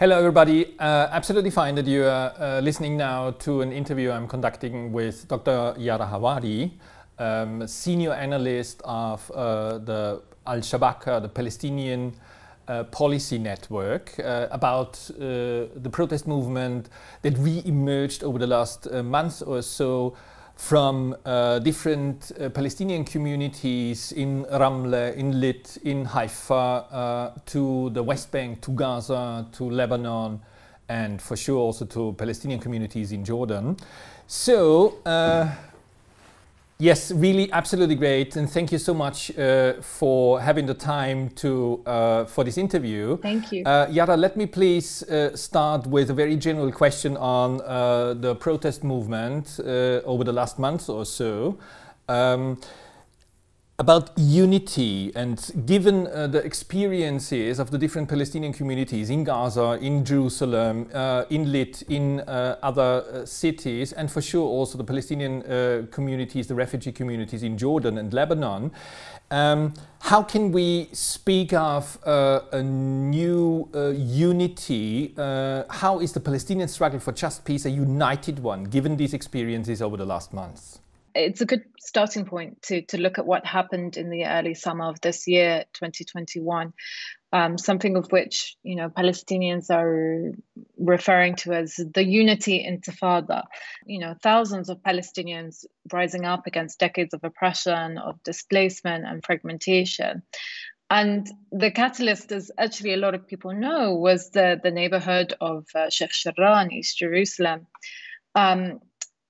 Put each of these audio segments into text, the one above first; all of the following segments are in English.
Hello everybody, absolutely fine that you are listening now to an interview I'm conducting with Dr. Yara Hawari, Senior Analyst of the Al-Shabaka, the Palestinian Policy Network, about the protest movement that re-emerged over the last month or so from different Palestinian communities in Ramle, in Lit, in Haifa, to the West Bank, to Gaza, to Lebanon, and for sure also to Palestinian communities in Jordan. So, yes, really absolutely great, and thank you so much for having the time to for this interview. Thank you. Yara, let me please start with a very general question on the protest movement over the last month or so. About unity, and given the experiences of the different Palestinian communities in Gaza, in Jerusalem, in Lit, in other cities, and for sure also the Palestinian communities, the refugee communities in Jordan and Lebanon, how can we speak of a new unity? How is the Palestinian struggle for just peace a united one, given these experiences over the last months? It's a good starting point to look at what happened in the early summer of this year, 2021, something of which, Palestinians are referring to as the unity intifada. Thousands of Palestinians rising up against decades of oppression, of displacement and fragmentation. And the catalyst, as actually a lot of people know, was the neighborhood of Sheikh Jarrah in East Jerusalem.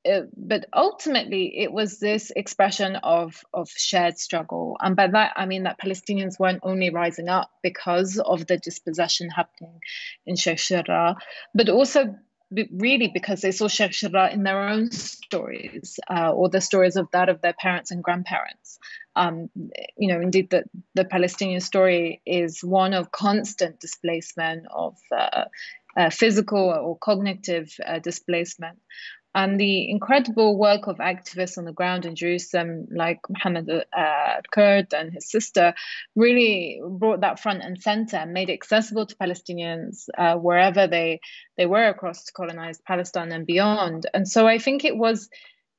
But ultimately, it was this expression of shared struggle. And by that, I mean that Palestinians weren't only rising up because of the dispossession happening in Sheikh Jarrah, but also really because they saw Sheikh Jarrah in their own stories, or the stories of their parents and grandparents. Indeed, the Palestinian story is one of constant displacement, of physical or cognitive displacement. And the incredible work of activists on the ground in Jerusalem, like Mohammed Kurd and his sister, really brought that front and center and made it accessible to Palestinians wherever they were across colonized Palestine and beyond. And so I think it was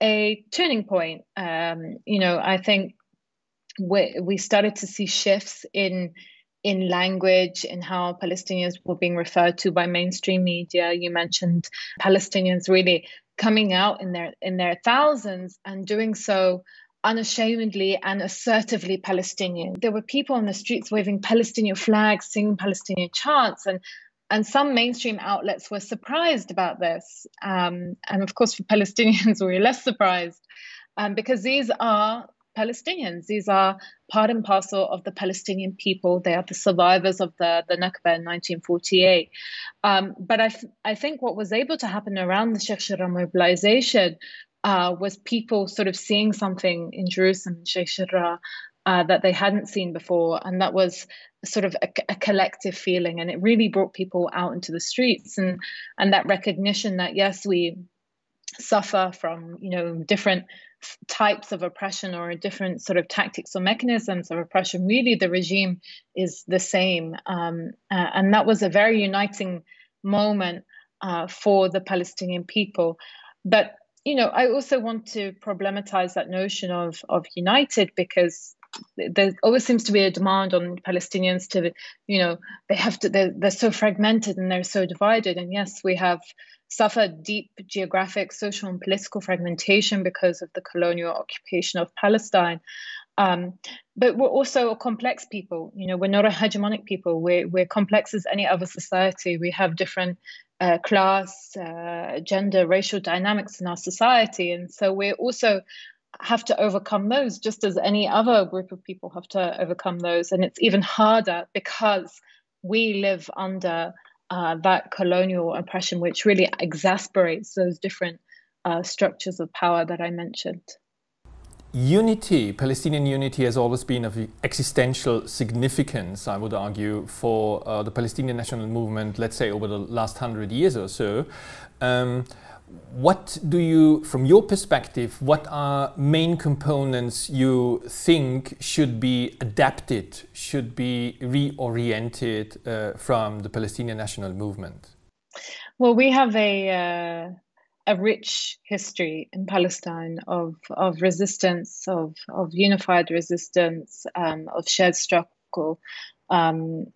a turning point. I think we started to see shifts in language, in how Palestinians were being referred to by mainstream media. You mentioned Palestinians really coming out in their thousands and doing so unashamedly and assertively Palestinian. There were people on the streets waving Palestinian flags, singing Palestinian chants, and some mainstream outlets were surprised about this. And of course, for Palestinians, we were less surprised because these are Palestinians. These are part and parcel of the Palestinian people. They are the survivors of the Nakba in 1948. But I think what was able to happen around the Sheikh Jarrah mobilization was people sort of seeing something in Jerusalem and Sheikh Jarrah that they hadn't seen before. And that was sort of a collective feeling. And it really brought people out into the streets, and that recognition that, yes, we suffer from, different types of oppression or different sort of tactics or mechanisms of oppression. Really, the regime is the same. And that was a very uniting moment for the Palestinian people. But, I also want to problematize that notion of united, because there always seems to be a demand on Palestinians to, they're so fragmented and they're so divided. And yes, we have suffered deep geographic, social and political fragmentation because of the colonial occupation of Palestine. But we're also a complex people. We're not a hegemonic people. We're complex as any other society. We have different class, gender, racial dynamics in our society. And so we also have to overcome those, just as any other group of people have to overcome those. And it's even harder because we live under that colonial oppression, which really exasperates those different structures of power that I mentioned. Unity, Palestinian unity, has always been of existential significance, I would argue, for the Palestinian national movement, let's say over the last 100 years or so. What do you, from your perspective, what are main components you think should be adapted, should be reoriented from the Palestinian national movement? Well, we have a rich history in Palestine of resistance, of unified resistance, of shared struggle. And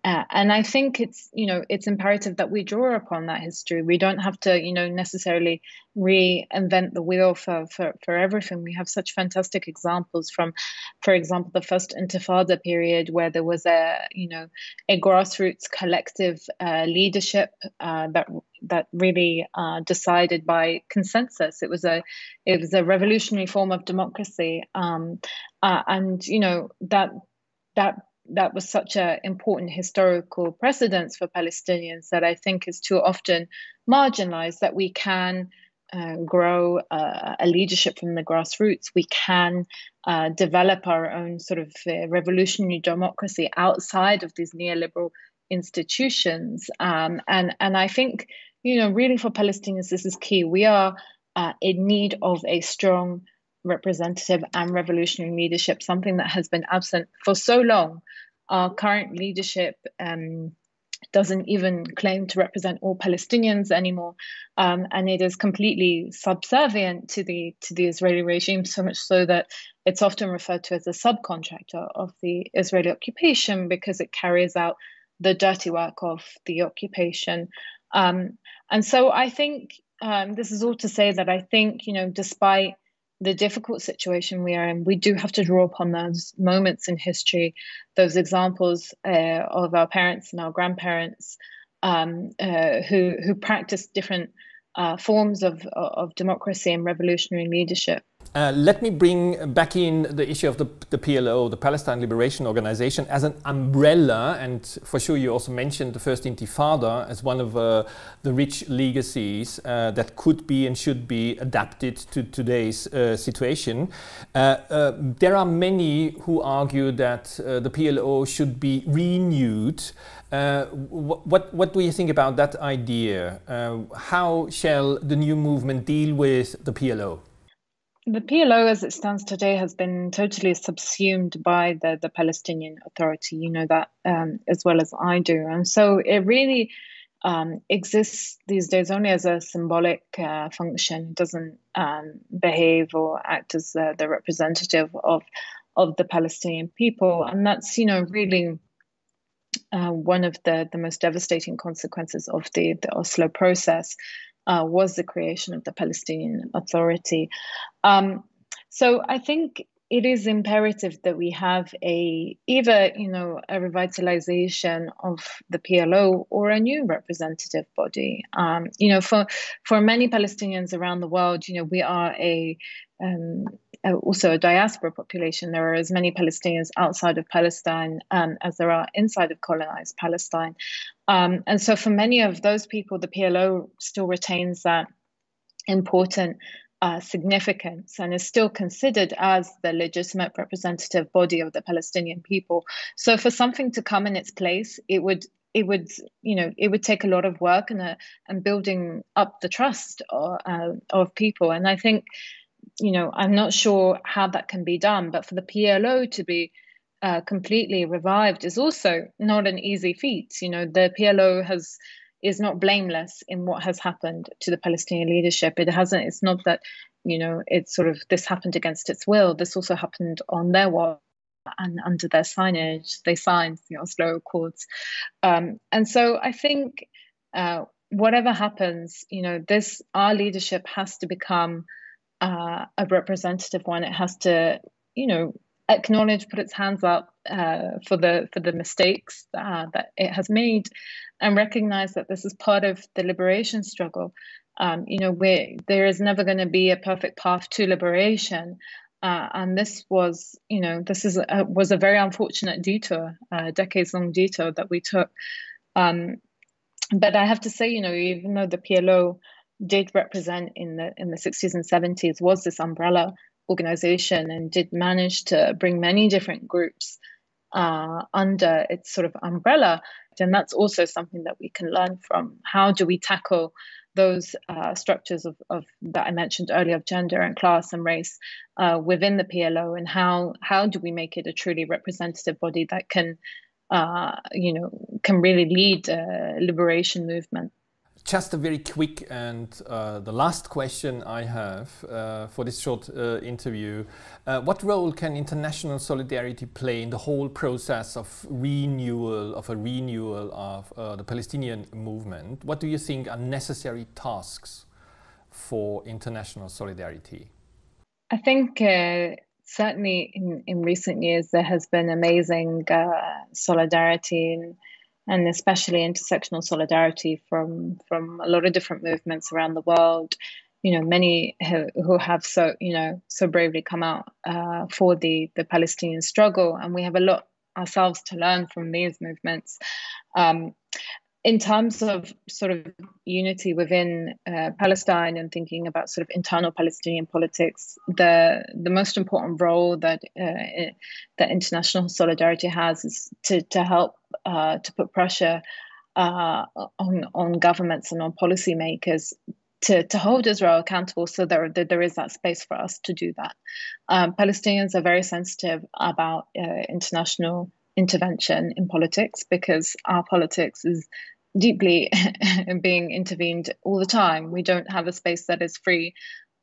I think it's imperative that we draw upon that history. We don't have to, necessarily reinvent the wheel for everything. We have such fantastic examples from, for example, the first Intifada period, where there was a grassroots collective leadership that really decided by consensus. It was a revolutionary form of democracy, and that was such an important historical precedence for Palestinians that I think is too often marginalized, that we can grow a leadership from the grassroots. We can develop our own sort of revolutionary democracy outside of these neoliberal institutions. And I think, really for Palestinians, this is key. We are in need of a strong representative and revolutionary leadership, something that has been absent for so long. Our current leadership doesn't even claim to represent all Palestinians anymore, and it is completely subservient to the Israeli regime, so much so that it's often referred to as a subcontractor of the Israeli occupation, because it carries out the dirty work of the occupation. And so I think this is all to say that I think, despite the difficult situation we are in, we do have to draw upon those moments in history, those examples of our parents and our grandparents who practiced different forms of democracy and revolutionary leadership. Let me bring back in the issue of the PLO, the Palestine Liberation Organization, as an umbrella. And for sure, you also mentioned the first Intifada as one of the rich legacies that could be and should be adapted to today's situation. There are many who argue that the PLO should be renewed. What do you think about that idea? How shall the new movement deal with the PLO? The PLO, as it stands today, has been totally subsumed by the Palestinian Authority. You know that as well as I do. And so it really exists these days only as a symbolic function. It doesn't behave or act as the representative of the Palestinian people. And that's, really one of the most devastating consequences of the Oslo process. Was the creation of the Palestinian Authority. So I think it is imperative that we have either a revitalization of the PLO or a new representative body. For many Palestinians around the world, we are also a diaspora population. There are as many Palestinians outside of Palestine as there are inside of colonized Palestine. And so for many of those people, the PLO still retains that important significance and is still considered as the legitimate representative body of the Palestinian people. So for something to come in its place, it would take a lot of work and building up the trust of people. And I think, I'm not sure how that can be done, but for the PLO to be completely revived is also not an easy feat. The PLO is not blameless in what has happened to the Palestinian leadership. It's not that, it's sort of this happened against its will. This also happened on their watch and under their signage. They signed the Oslo Accords. And so I think whatever happens, our leadership has to become a representative one. It has to, acknowledge, put its hands up for the mistakes that it has made, and recognize that this is part of the liberation struggle. There is never going to be a perfect path to liberation, and this was a very unfortunate detour, a decades-long detour that we took. But I have to say, even though the PLO did represent in the 60s and 70s, was this umbrella organization and did manage to bring many different groups under its sort of umbrella. And that's also something that we can learn from. How do we tackle those structures of that I mentioned earlier of gender and class and race within the PLO, and how do we make it a truly representative body that can can really lead a liberation movement. Just a very quick and the last question I have for this short interview. What role can international solidarity play in the whole process of renewal of the Palestinian movement? What do you think are necessary tasks for international solidarity? I think certainly in recent years there has been amazing solidarity and especially intersectional solidarity from a lot of different movements around the world. Many who have so bravely come out for the Palestinian struggle, and we have a lot ourselves to learn from these movements. In terms of sort of unity within Palestine and thinking about sort of internal Palestinian politics, the most important role that international solidarity has is to help to put pressure on governments and on policymakers to hold Israel accountable, so that there is that space for us to do that. Palestinians are very sensitive about international intervention in politics, because our politics is deeply being intervened all the time. We don't have a space that is free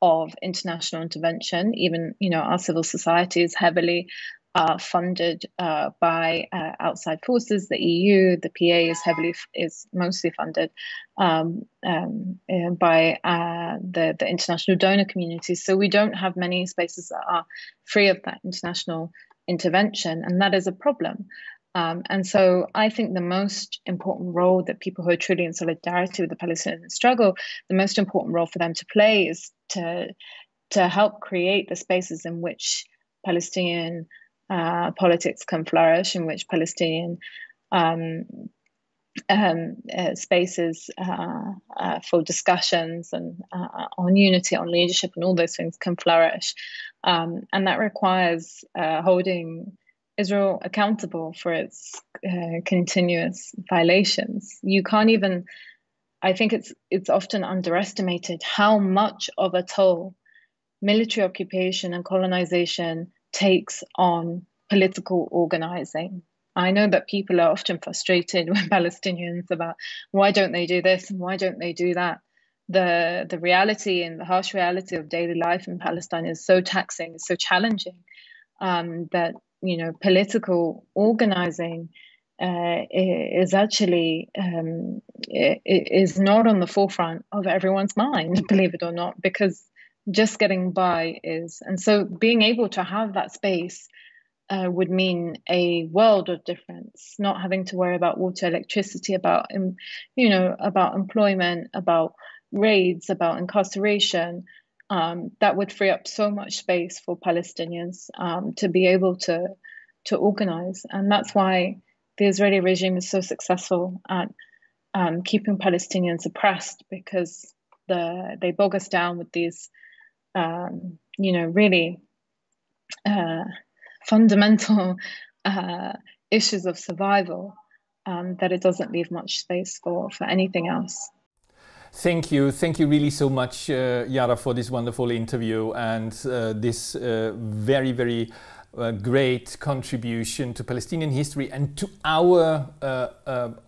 of international intervention. Even, our civil society is heavily funded by outside forces. The EU, the PA is mostly funded by the international donor community. So we don't have many spaces that are free of that international intervention, and that is a problem. And so I think the most important role that people who are truly in solidarity with the Palestinian struggle, the most important role for them to play is to help create the spaces in which Palestinian politics can flourish, in which Palestinian spaces for discussions and on unity, on leadership, and all those things can flourish. And that requires holding Israel accountable for its continuous violations. You can't even, I think it's often underestimated how much of a toll military occupation and colonization takes on political organizing. I know that people are often frustrated with Palestinians about why don't they do this and why don't they do that. The reality and the harsh reality of daily life in Palestine is so taxing, so challenging, that political organizing is actually is not on the forefront of everyone's mind, believe it or not, because just getting by is. And so being able to have that space would mean a world of difference, not having to worry about water, electricity, about employment, about raids, about incarceration. That would free up so much space for Palestinians to be able to organize. And that's why the Israeli regime is so successful at keeping Palestinians oppressed, because they bog us down with these, really fundamental issues of survival, that it doesn't leave much space for anything else. Thank you really so much, Yara, for this wonderful interview and this very, very great contribution to Palestinian history and to our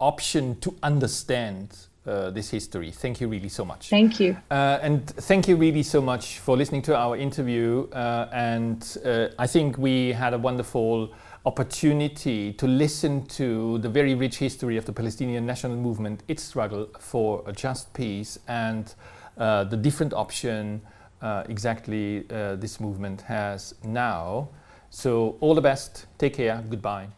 option to understand this history. Thank you really so much. Thank you. And thank you really so much for listening to our interview. I think we had a wonderful opportunity to listen to the very rich history of the Palestinian national movement, its struggle for a just peace, and the different option exactly this movement has now. So all the best, take care, goodbye.